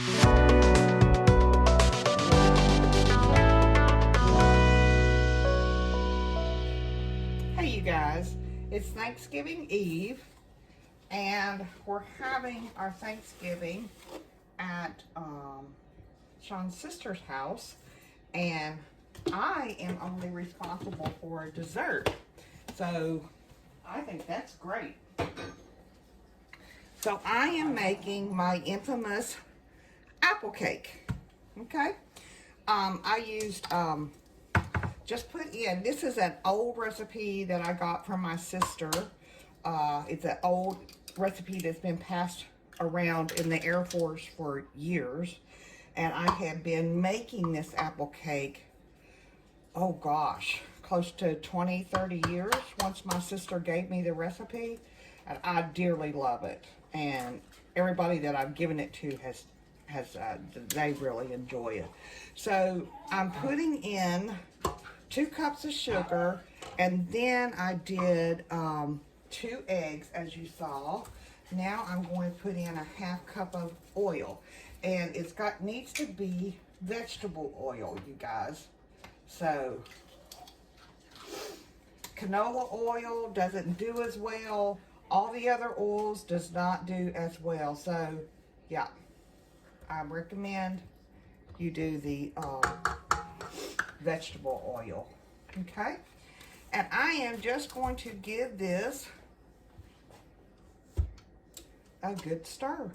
Hey you guys, it's Thanksgiving Eve and we're having our Thanksgiving at Sean's sister's house, and I am only responsible for dessert. So I think that's great. So I am making my infamous apple cake. Okay. I used, just put in, this is an old recipe that I got from my sister. It's an old recipe that's been passed around in the Air Force for years. And I have been making this apple cake, oh gosh, close to 20, 30 years once my sister gave me the recipe. And I dearly love it. And everybody that I've given it to they really enjoy it. So I'm putting in 2 cups of sugar, and then I did 2 eggs, as you saw. Now I'm going to put in a 1/2 cup of oil, and needs to be vegetable oil, you guys. So canola oil doesn't do as well. All the other oils does not do as well. So yeah, I recommend you do the vegetable oil. Okay, and I am just going to give this a good stir.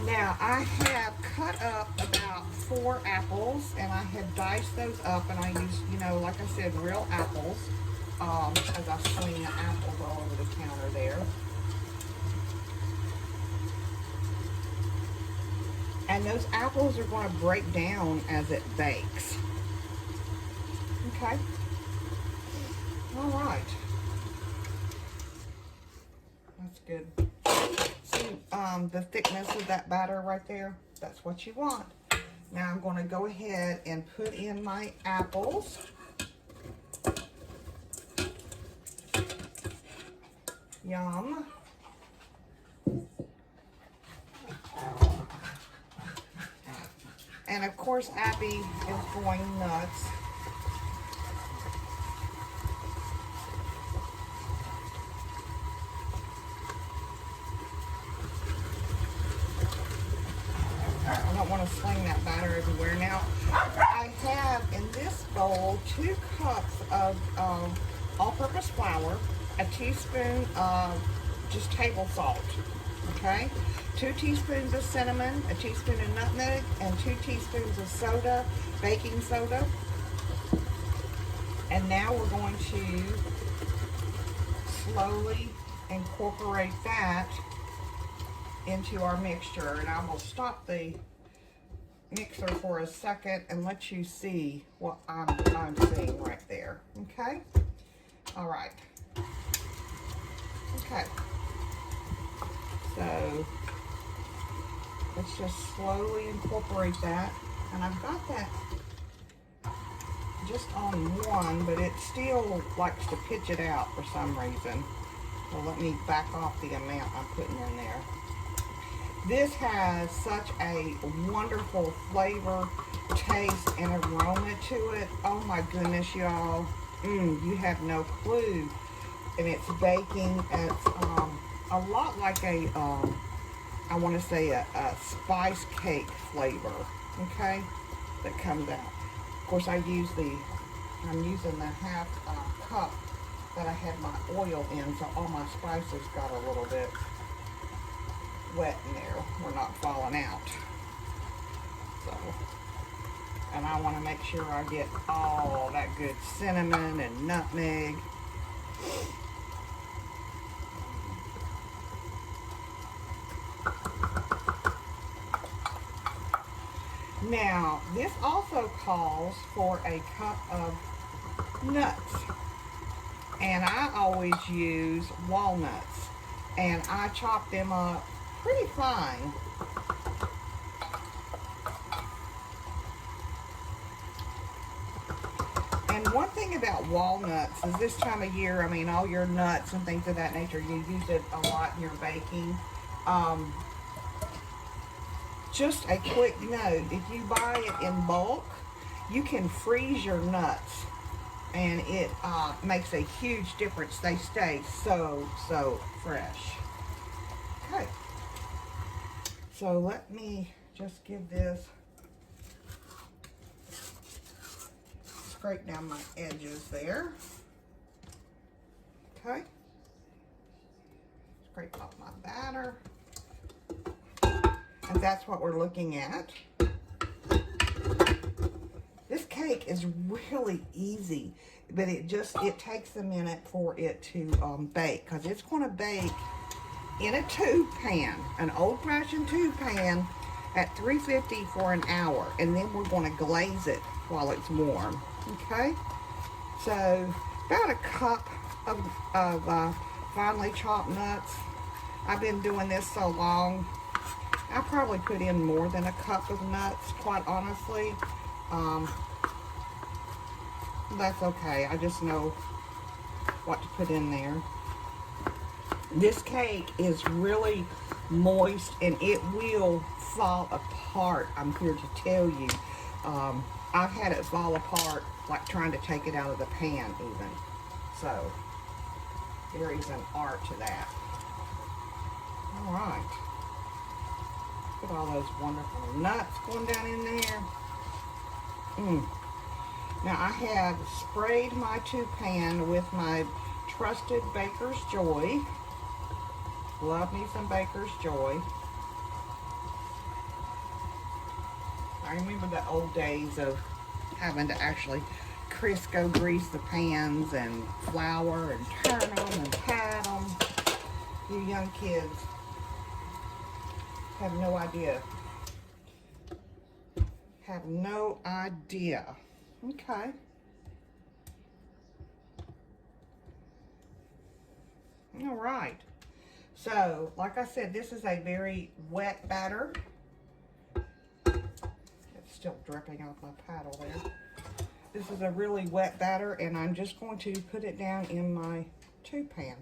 Now I have cut up about 4 apples, and I have diced those up, and I use, you know, like I said, real apples, as I swing the apples all over the counter there. And those apples are going to break down as it bakes. Okay. All right. That's good. See the thickness of that batter right there? That's what you want. Now I'm going to go ahead and put in my apples. Yum. And of course, Abby is going nuts. I don't want to sling that batter everywhere. Now, I have in this bowl 2 cups of all-purpose flour, a teaspoon of just table salt, okay? 2 teaspoons of cinnamon, a teaspoon of nutmeg, and 2 teaspoons of soda, baking soda. And now we're going to slowly incorporate that into our mixture. And I will stop the mixer for a second and let you see what I'm seeing right there. Okay? All right. Okay. So let's just slowly incorporate that. And I've got that just on 1, but it still likes to pitch it out for some reason. So let me back off the amount I'm putting in there. This has such a wonderful flavor, taste, and aroma to it. Oh my goodness, y'all. You have no clue. And it's baking. It's a lot like a I want to say a spice cake flavor, okay, that comes out. Of course, I'm using the 1/2 cup that I had my oil in, so all my spices got a little bit wet in there. We're not falling out. So, and I want to make sure I get all that good cinnamon and nutmeg. Now, this also calls for a cup of nuts, and I always use walnuts, and I chop them up pretty fine. And one thing about walnuts is this time of year, I mean, all your nuts and things of that nature, you use it a lot in your baking. Just a quick note, if you buy it in bulk, you can freeze your nuts, and it makes a huge difference. They stay so fresh. Okay, so let me just give this, scrape down my edges there. Okay, scrape off my batter. And that's what we're looking at. This cake is really easy, but it takes a minute for it to bake, because it's going to bake in a tube pan, an old-fashioned tube pan at 350 for an hour, and then we're going to glaze it while it's warm. Okay, so about a cup of finely chopped nuts. I've been doing this so long, I probably put in more than a cup of nuts, quite honestly. That's okay. I just know what to put in there. This cake is really moist, and it will fall apart. I'm here to tell you. I've had it fall apart, like trying to take it out of the pan even. So, there is an art to that. All right. Look at all those wonderful nuts going down in there. Now I have sprayed my tube pan with my trusted Baker's Joy. Love me some Baker's Joy. I remember the old days of having to actually Crisco grease the pans and flour and turn them and pat them. You young kids have no idea. Have no idea. Okay. All right. So, like I said, this is a very wet batter. It's still dripping off my paddle there. This is a really wet batter, and I'm just going to put it down in my tube pan.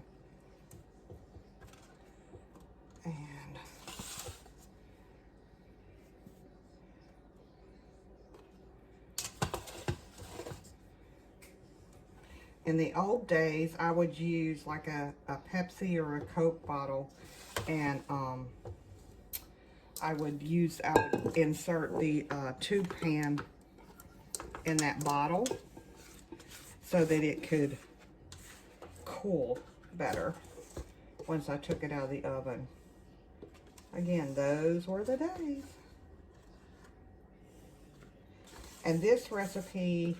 In the old days, I would use like a Pepsi or a Coke bottle, and I would insert the tube pan in that bottle so that it could cool better once I took it out of the oven. Again, those were the days. And this recipe,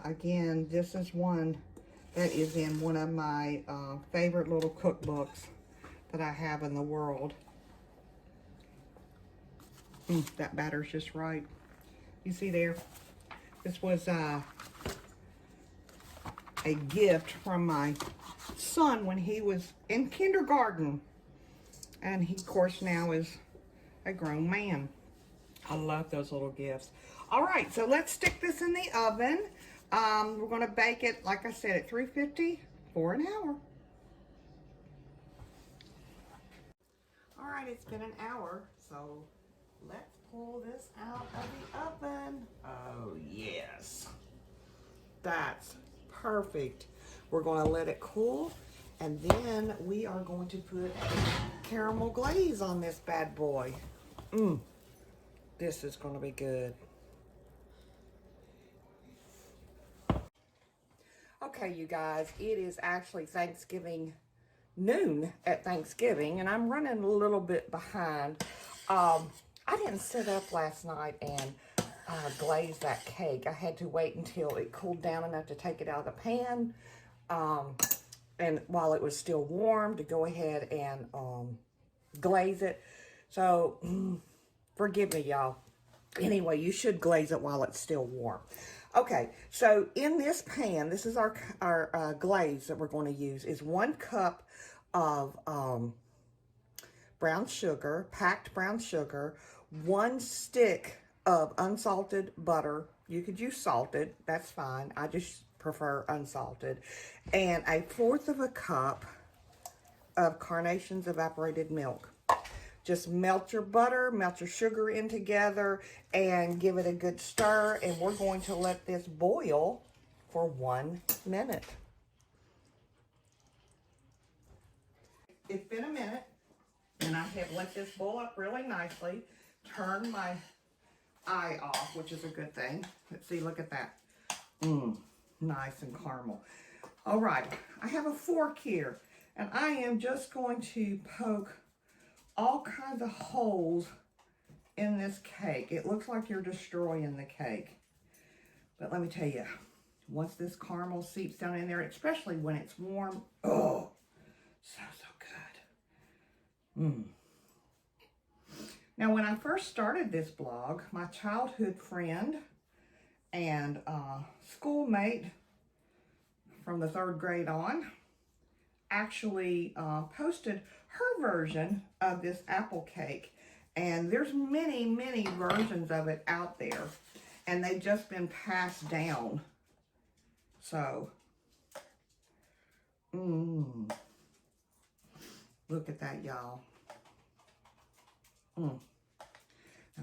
again, this is one that is in one of my favorite little cookbooks that I have in the world. That batter's just right. You see there? This was a gift from my son when he was in kindergarten. And he, of course, now is a grown man. I love those little gifts. All right, so let's stick this in the oven. We're going to bake it, like I said, at 350 for an hour. All right, it's been an hour, so let's pull this out of the oven. Oh, yes. That's perfect. We're going to let it cool, and then we are going to put caramel glaze on this bad boy. This is going to be good. Okay, you guys, it is actually Thanksgiving noon at Thanksgiving, and I'm running a little bit behind. I didn't sit up last night and glaze that cake. I had to wait until it cooled down enough to take it out of the pan, and while it was still warm, to go ahead and glaze it. So, forgive me, y'all. Anyway, you should glaze it while it's still warm. Okay, so in this pan, this is our glaze that we're going to use, is 1 cup of brown sugar, packed brown sugar, 1 stick of unsalted butter. You could use salted, that's fine. I just prefer unsalted. And 1/4 of a cup of Carnation's evaporated milk. Just melt your butter, melt your sugar in together, and give it a good stir. And we're going to let this boil for 1 minute. It's been a minute, and I have let this boil up really nicely. Turn my eye off, which is a good thing. Let's see, look at that. Nice and caramel. All right, I have a fork here, and I am just going to poke all kinds of holes in this cake. It looks like you're destroying the cake. But let me tell you, once this caramel seeps down in there, especially when it's warm, oh, so good. Now, when I first started this blog, my childhood friend and schoolmate from the 3rd grade on actually posted her version of this apple cake. And there's many, many versions of it out there. And they've just been passed down. So, look at that, y'all. I'm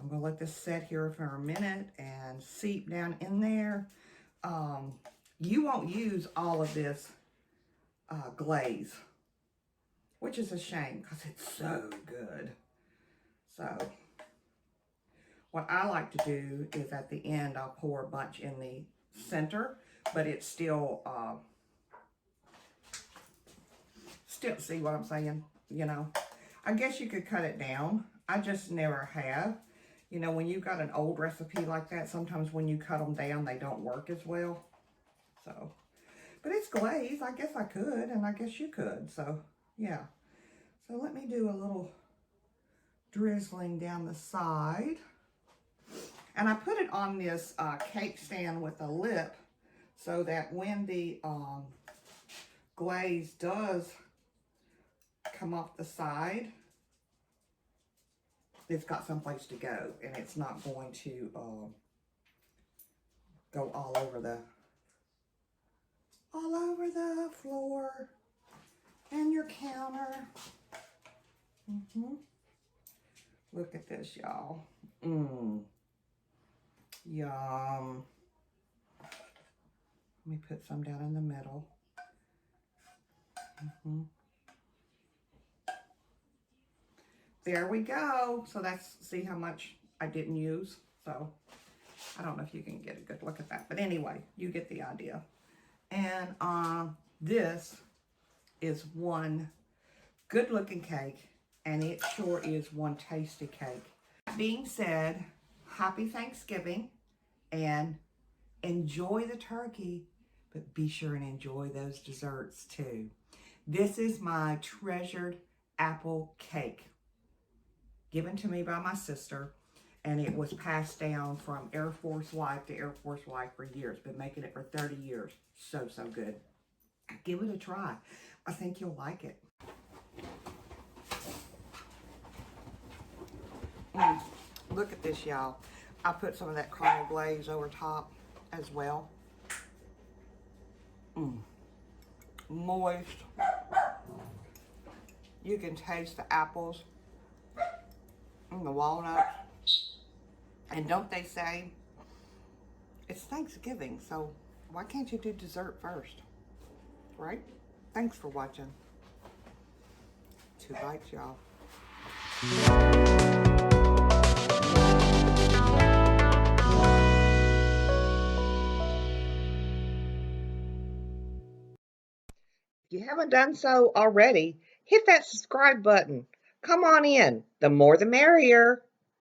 going to let this set here for a minute and seep down in there. You won't use all of this glaze, which is a shame because it's so good. So what I like to do is at the end, I'll pour a bunch in the center, but it's still, see what I'm saying? You know, I guess you could cut it down. I just never have. You know, when you've got an old recipe like that, sometimes when you cut them down, they don't work as well. So, but it's glaze. I guess I could, and I guess you could. So, yeah. So let me do a little drizzling down the side. And I put it on this cake stand with a lip so that when the glaze does come off the side, it's got someplace to go, and it's not going to go all over the floor and your counter. Look at this, y'all. Yum. Let me put some down in the middle. There we go. So that's, see how much I didn't use. So I don't know if you can get a good look at that. But anyway, you get the idea. And this is one good looking cake. And it sure is one tasty cake. That being said, happy Thanksgiving. And enjoy the turkey. But be sure and enjoy those desserts too. This is my treasured apple cake, given to me by my sister, and it was passed down from Air Force wife to Air Force wife for years. Been making it for 30 years. So, so good. Give it a try. I think you'll like it. Look at this, y'all. I put some of that caramel glaze over top as well. Moist. You can taste the apples and the walnuts. And don't they say it's Thanksgiving, so why can't you do dessert first? Right? Thanks for watching. 2 bites, y'all. If you haven't done so already, hit that subscribe button. Come on in. The more the merrier.